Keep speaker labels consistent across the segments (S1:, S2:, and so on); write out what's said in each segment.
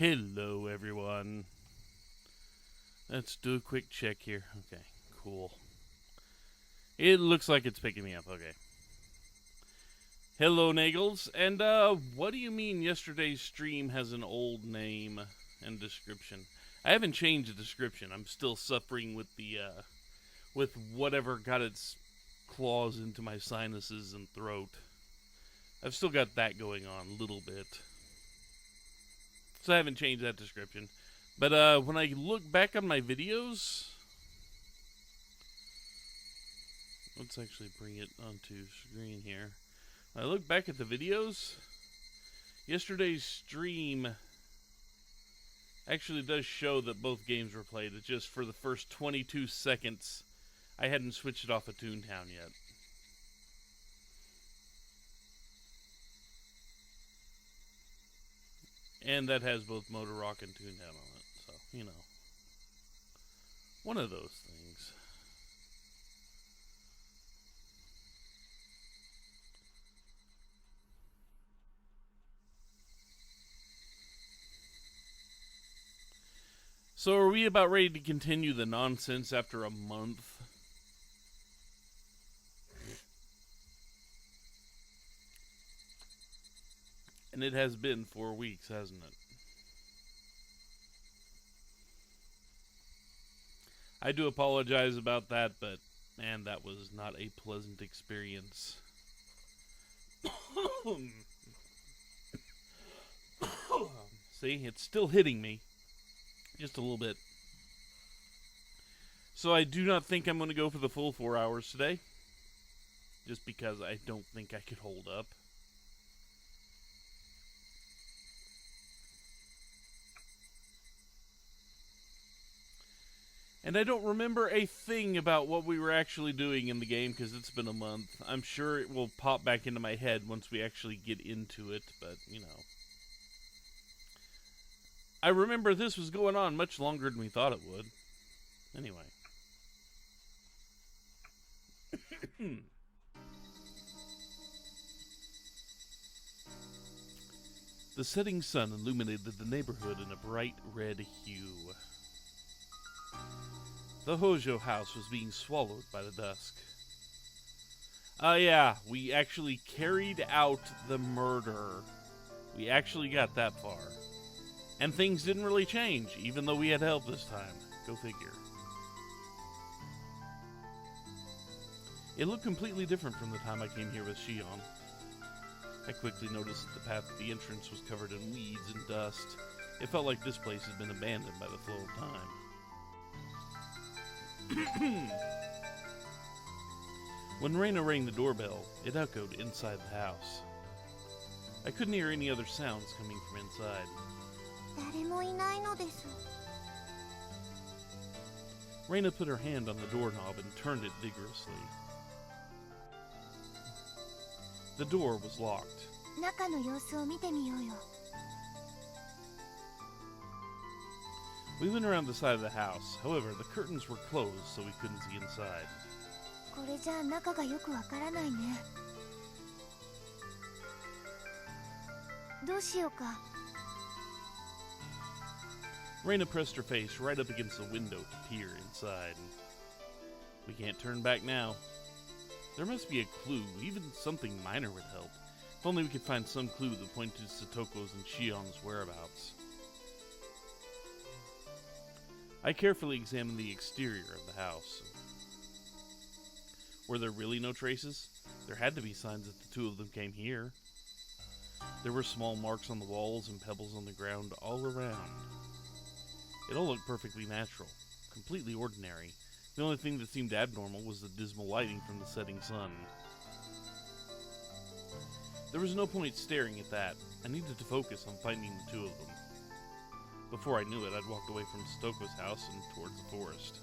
S1: Hello, everyone. Let's do a quick check here. Okay, cool. It looks like it's picking me up. Okay. Hello, Nagels. And, what do you mean yesterday's stream has an old name and description? I haven't changed the description. I'm still suffering with the, with whatever got its claws into my sinuses and throat. I've still got that going on a little bit. So I haven't changed that description. But when I look back on my videos, let's actually bring it onto screen here. When I look back at the videos, yesterday's stream actually does show that both games were played. It's just for the first 22 seconds, I hadn't switched it off of Toontown yet. And that has both Motor Rock and Toontown on it. So, you know. One of those things. So are we about ready to continue the nonsense after a month? And it has been 4 weeks, hasn't it? I do apologize about that, but man, that was not a pleasant experience. See, it's still hitting me. Just a little bit. So I do not think I'm going to go for the full 4 hours today. Just because I don't think I could hold up. And I don't remember a thing about what we were actually doing in the game because it's been a month. I'm sure it will pop back into my head once we actually get into it, but, you know. I remember this was going on much longer than we thought it would. Anyway. The setting sun illuminated the neighborhood in a bright red hue. The Hojo house was being swallowed by the dusk. Yeah, we actually carried out the murder. We actually got that far. And things didn't really change, even though we had help this time. Go figure. It looked completely different from the time I came here with Shion. I quickly noticed that the path to the entrance was covered in weeds and dust. It felt like this place had been abandoned by the flow of time. When Reina rang the doorbell, it echoed inside the house. I couldn't hear any other sounds coming from inside. Reina put her hand on the doorknob and turned it vigorously. The door was locked. We went around the side of the house. However, the curtains were closed, so we couldn't see inside. Reina pressed her face right up against the window to peer inside. We can't turn back now. There must be a clue, even something minor would help. If only we could find some clue that pointed to Satoko's and Shion's whereabouts. I carefully examined the exterior of the house. Were there really no traces? There had to be signs that the two of them came here. There were small marks on the walls and pebbles on the ground all around. It all looked perfectly natural, completely ordinary. The only thing that seemed abnormal was the dismal lighting from the setting sun. There was no point staring at that. I needed to focus on finding the two of them. Before I knew it, I'd walked away from Stoko's house and towards the forest.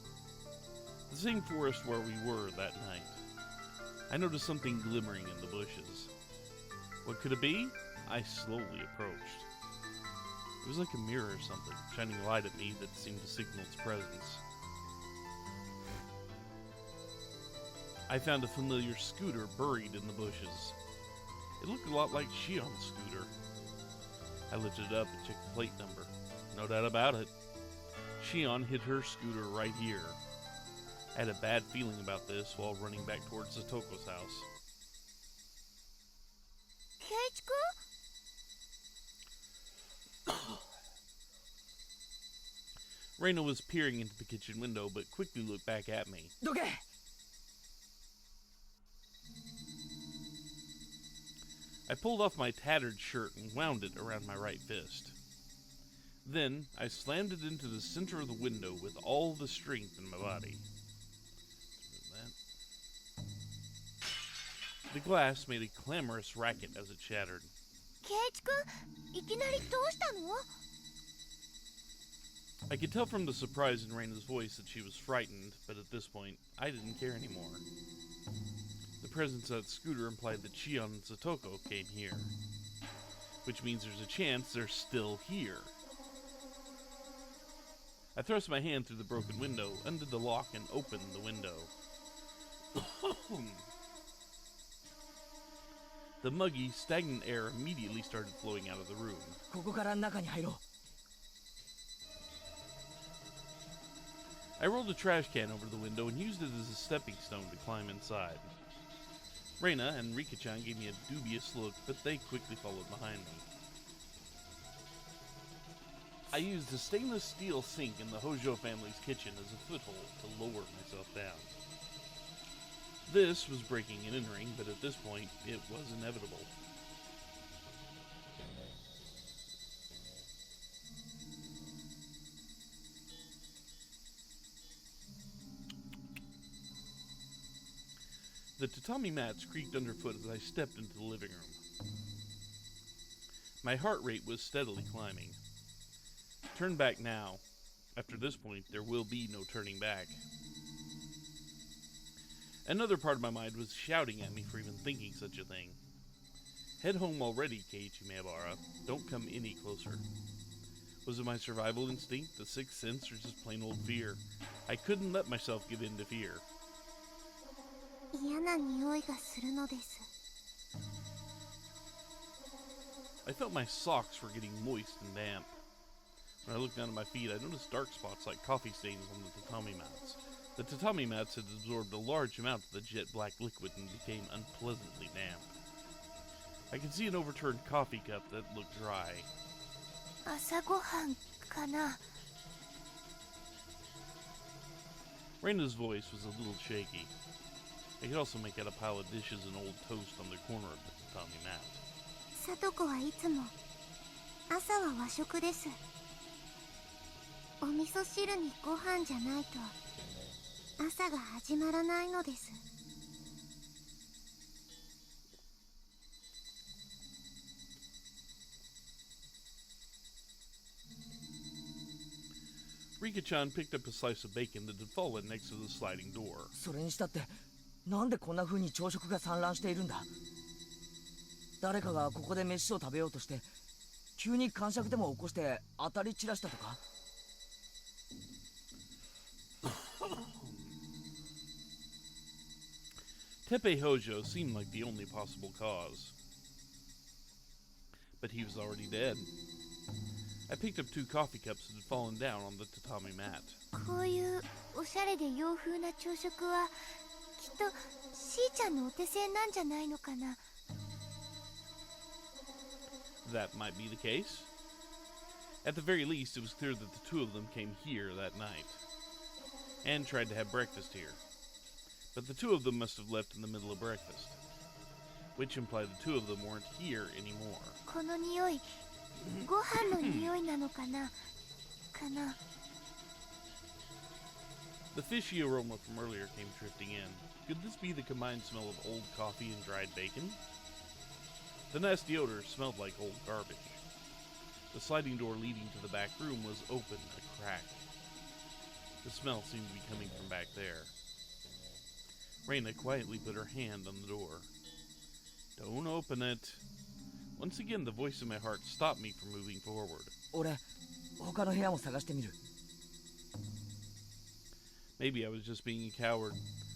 S1: The same forest where we were that night. I noticed something glimmering in the bushes. What could it be? I slowly approached. It was like a mirror or something, shining light at me that seemed to signal its presence. I found a familiar scooter buried in the bushes. It looked a lot like Shion's scooter. I lifted it up and checked the plate number. No doubt about it. Shion hid her scooter right here. I had a bad feeling about this while running back towards Satoko's house. Reina was peering into the kitchen window, but quickly looked back at me. I pulled off my tattered shirt and wound it around my right fist. Then, I slammed it into the center of the window with all the strength in my body. The glass made a clamorous racket as it shattered. I could tell from the surprise in Reina's voice that she was frightened, but at this point, I didn't care anymore. The presence of that scooter implied that Shion and Satoko came here, which means there's a chance they're still here. I thrust my hand through the broken window, undid the lock, and opened the window. The muggy, stagnant air immediately started flowing out of the room. I rolled a trash can over the window and used it as a stepping stone to climb inside. Reina and Rika-chan gave me a dubious look, but they quickly followed behind me. I used a stainless steel sink in the Hojo family's kitchen as a foothold to lower myself down. This was breaking and entering, but at this point, it was inevitable. The tatami mats creaked underfoot as I stepped into the living room. My heart rate was steadily climbing. Turn back now. After this point, there will be no turning back. Another part of my mind was shouting at me for even thinking such a thing. Head home already, Keiichi Maebara. Don't come any closer. Was it my survival instinct, the sixth sense, or just plain old fear? I couldn't let myself give in to fear. I felt my socks were getting moist and damp. When I looked down at my feet, I noticed dark spots like coffee stains on the tatami mats. The tatami mats had absorbed a large amount of the jet black liquid and became unpleasantly damp. I could see an overturned coffee cup that looked dry. Reina's voice was a little shaky. I could also make out a pile of dishes and old toast on the corner of the tatami mat. Rika-chan picked up a slice of bacon that had fallen next to the sliding door.
S2: それにしたって、なんでこんな風に朝食が散乱しているんだ。誰かがここで飯を食べようとして、急に癇癪でも起こして当たり散らしたとか。
S1: Teppei Hojo seemed like the only possible cause. But he was already dead. I picked up 2 coffee cups that had fallen down on the tatami mat.
S3: こういうおしゃれで洋風な朝食はきっとしーちゃんのお手製なんじゃないのかな。
S1: That might be the case. At the very least, it was clear that the two of them came here that night and tried to have breakfast here. But the two of them must have left in the middle of breakfast, which implied the two of them weren't here anymore.
S3: この匂い、ご飯の匂いなのかな。
S1: The fishy aroma from earlier came drifting in. Could this be the combined smell of old coffee and dried bacon? The nasty odor smelled like old garbage. The sliding door leading to the back room was open a crack. The smell seemed to be coming from back there. Reina quietly put her hand on the door. Don't open it. Once again, the voice in my heart stopped me from moving forward.
S2: 俺、他の部屋も探してみる。
S1: Maybe I was just being a coward.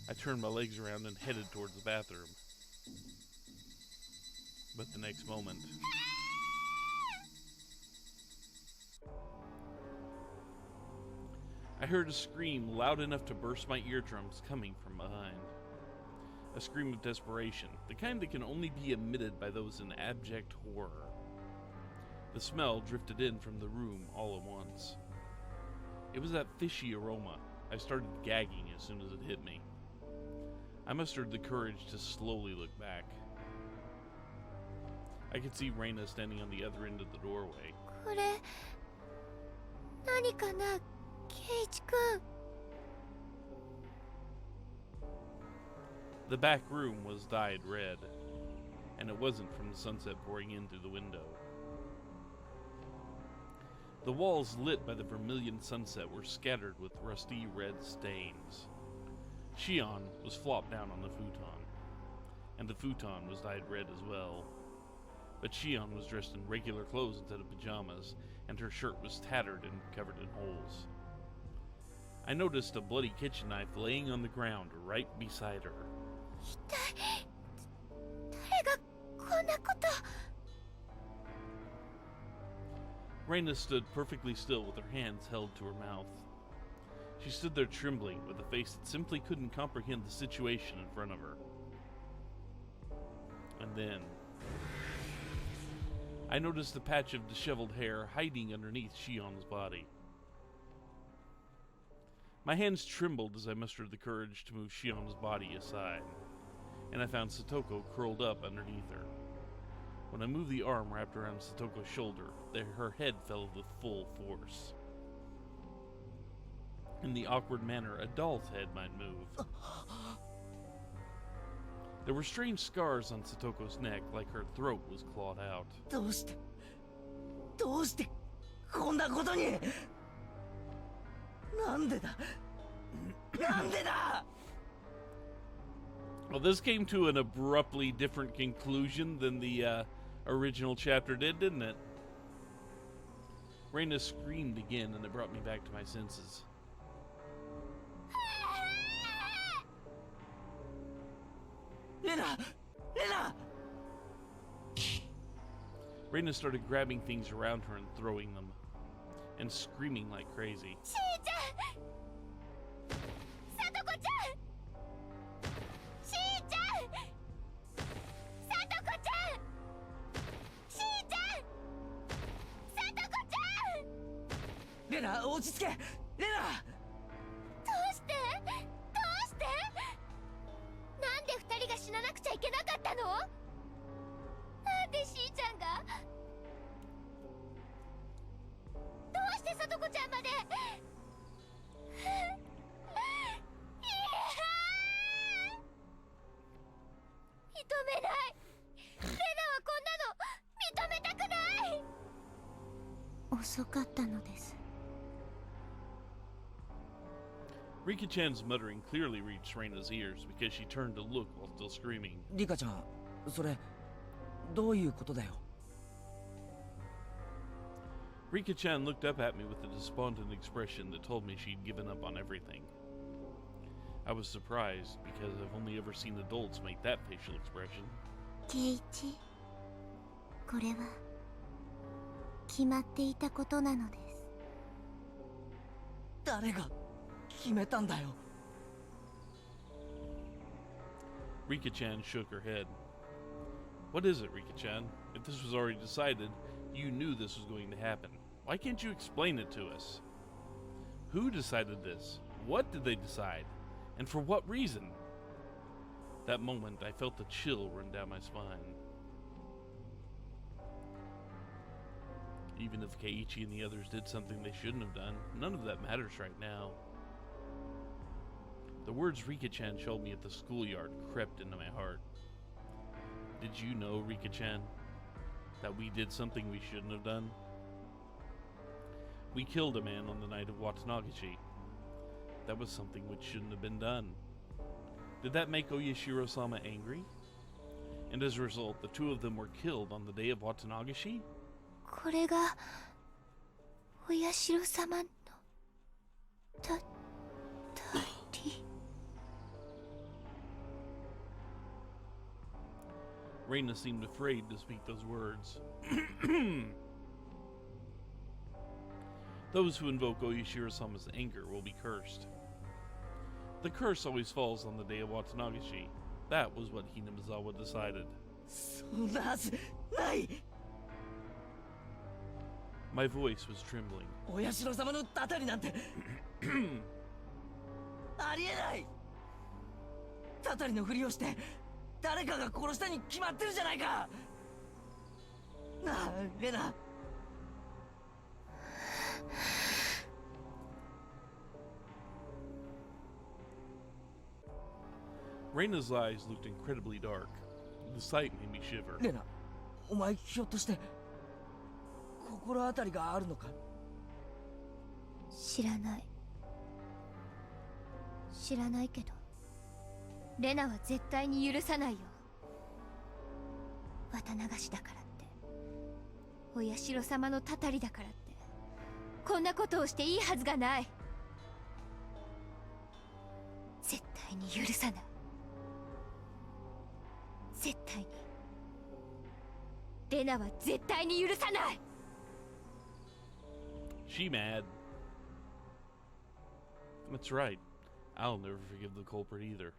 S1: I turned my legs around and headed towards the bathroom. But the next moment... I heard a scream loud enough to burst my eardrums coming from behind. A scream of desperation, the kind that can only be emitted by those in abject horror. The smell drifted in from the room all at once. It was that fishy aroma. I started gagging as soon as it hit me. I mustered the courage to slowly look back. I could see Reina standing on the other end of the doorway.
S3: これ何かな、ケイチ君。
S1: The back room was dyed red, and it wasn't from the sunset pouring in through the window. The walls lit by the vermilion sunset were scattered with rusty red stains. Shion was flopped down on the futon, and the futon was dyed red as well. But Shion was dressed in regular clothes instead of pajamas, and her shirt was tattered and covered in holes. I noticed a bloody kitchen knife laying on the ground right beside her.
S3: 一体誰がこんなこと。
S1: Reina stood perfectly still with her hands held to her mouth. She stood there trembling with a face that simply couldn't comprehend the situation in front of her. And then I noticed a patch of disheveled hair hiding underneath Shion's body. My hands trembled as I mustered the courage to move Shion's body aside, and I found Satoko curled up underneath her. When I moved the arm wrapped around Satoko's shoulder, her head fell with full force. In the awkward manner a doll's head might move. There were strange scars on Satoko's neck, like her throat was clawed out.
S2: どうしてこんなことに。なんでだ。
S1: Well, this came to an abruptly different conclusion than the original chapter did, didn't it? Reina screamed again, and it brought me back to my senses.
S2: Reina!
S1: Reina started grabbing things around her and throwing them, and screaming like crazy.
S3: しーちゃん、さとこちゃん、しーちゃん、さとこちゃん、しーちゃん、さとこちゃん。
S2: レナ、落ち着け。レナ。
S3: どうしてなんで二人が死ななくちゃいけなかったの。なんでしーちゃんが。どうしてさとこちゃんまで。認めない。レナはこんなの認めたくない。遅かったのです。
S1: Rika-chan's muttering clearly reached Reina's ears because she turned to look while still screaming.
S2: リカちゃん、それどういうことだよ。
S1: Rika-chan looked up at me with a despondent expression that told me she'd given up on everything. I was surprised because I've only ever seen adults make that facial expression.
S3: ケイチ、これは決まっていたことなのです。
S2: 誰が決めたんだよ。
S1: Rika-chan shook her head. What is it, Rika-chan? If this was already decided, you knew this was going to happen. Why can't you explain it to us? Who decided this? What did they decide? And for what reason? That moment, I felt a chill run down my spine. Even if Keiichi and the others did something they shouldn't have done, none of that matters right now. The words Rika-chan showed me at the schoolyard crept into my heart. Did you know, Rika-chan, that we did something we shouldn't have done? We killed a man on the night of Watanagashi. That was something which shouldn't have been done. Did that make Oyashiro-sama angry? And as a result, the two of them were killed on the day of Watanagashi?
S3: これがお社様のたり。
S1: Reina seemed afraid to speak those words. Those who invoke Oyashiro-sama's anger will be cursed. The curse always falls on the day of Watanagashi. That was what Hinamizawa decided.
S2: そんなはずない。
S1: My voice was trembling.
S2: お社様のたたりなんてありえない。たたりのふりをして誰かが殺したに決まってるじゃないか。なあレナ。
S1: Reina's eyes looked incredibly dark. The sight made me shiver.
S2: レナ、お前ひょっとして心当たりがあるのか。
S3: 知らない。知らないけどレナは絶対に許さないよ。綿流しだからって、お社様のたたりだからってこんなことをしていいはずがない。絶対に許さない。絶対に。レナは絶対に許さない。
S1: She mad. That's right. I'll never forgive the culprit either.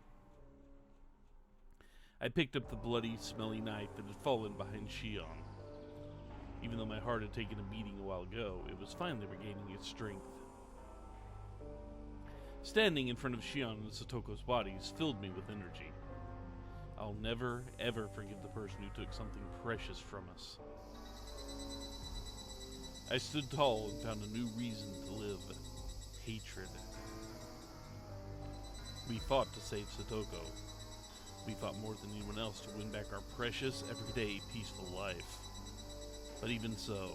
S1: I picked up the bloody, smelly knife that had fallen behind Shion. Even though my heart had taken a beating a while ago, it was finally regaining its strength. Standing in front of Shion and Satoko's bodies filled me with energy. I'll never, ever forgive the person who took something precious from us. I stood tall and found a new reason to live. Hatred. We fought to save Satoko. We fought more than anyone else to win back our precious, everyday, peaceful life. But even so,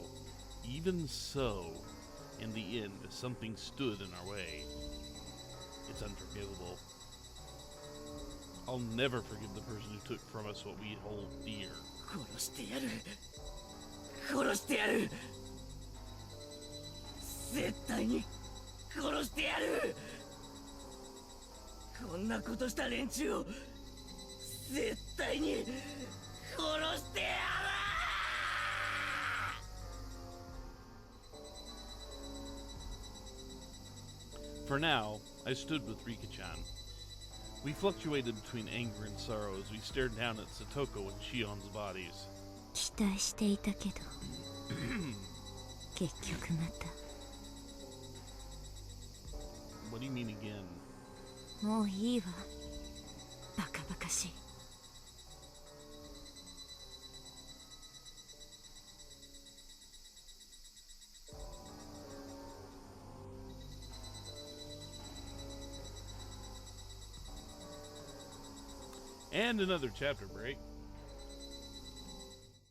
S1: in the end, something stood in our way. It's unforgivable. I'll never forgive the person who took from us what we hold dear.
S2: 殺してやる。殺してやる。絶対に殺してやる。こんなことした連中を絶対に殺してやる。
S1: For now, I stood with Rika-chan. We fluctuated between anger and sorrow as we stared down at Satoko and Shion's bodies.
S3: 期待していたけど結局また。
S1: What do you mean again?
S3: もういいわ。バカバカしい。
S1: And another chapter break.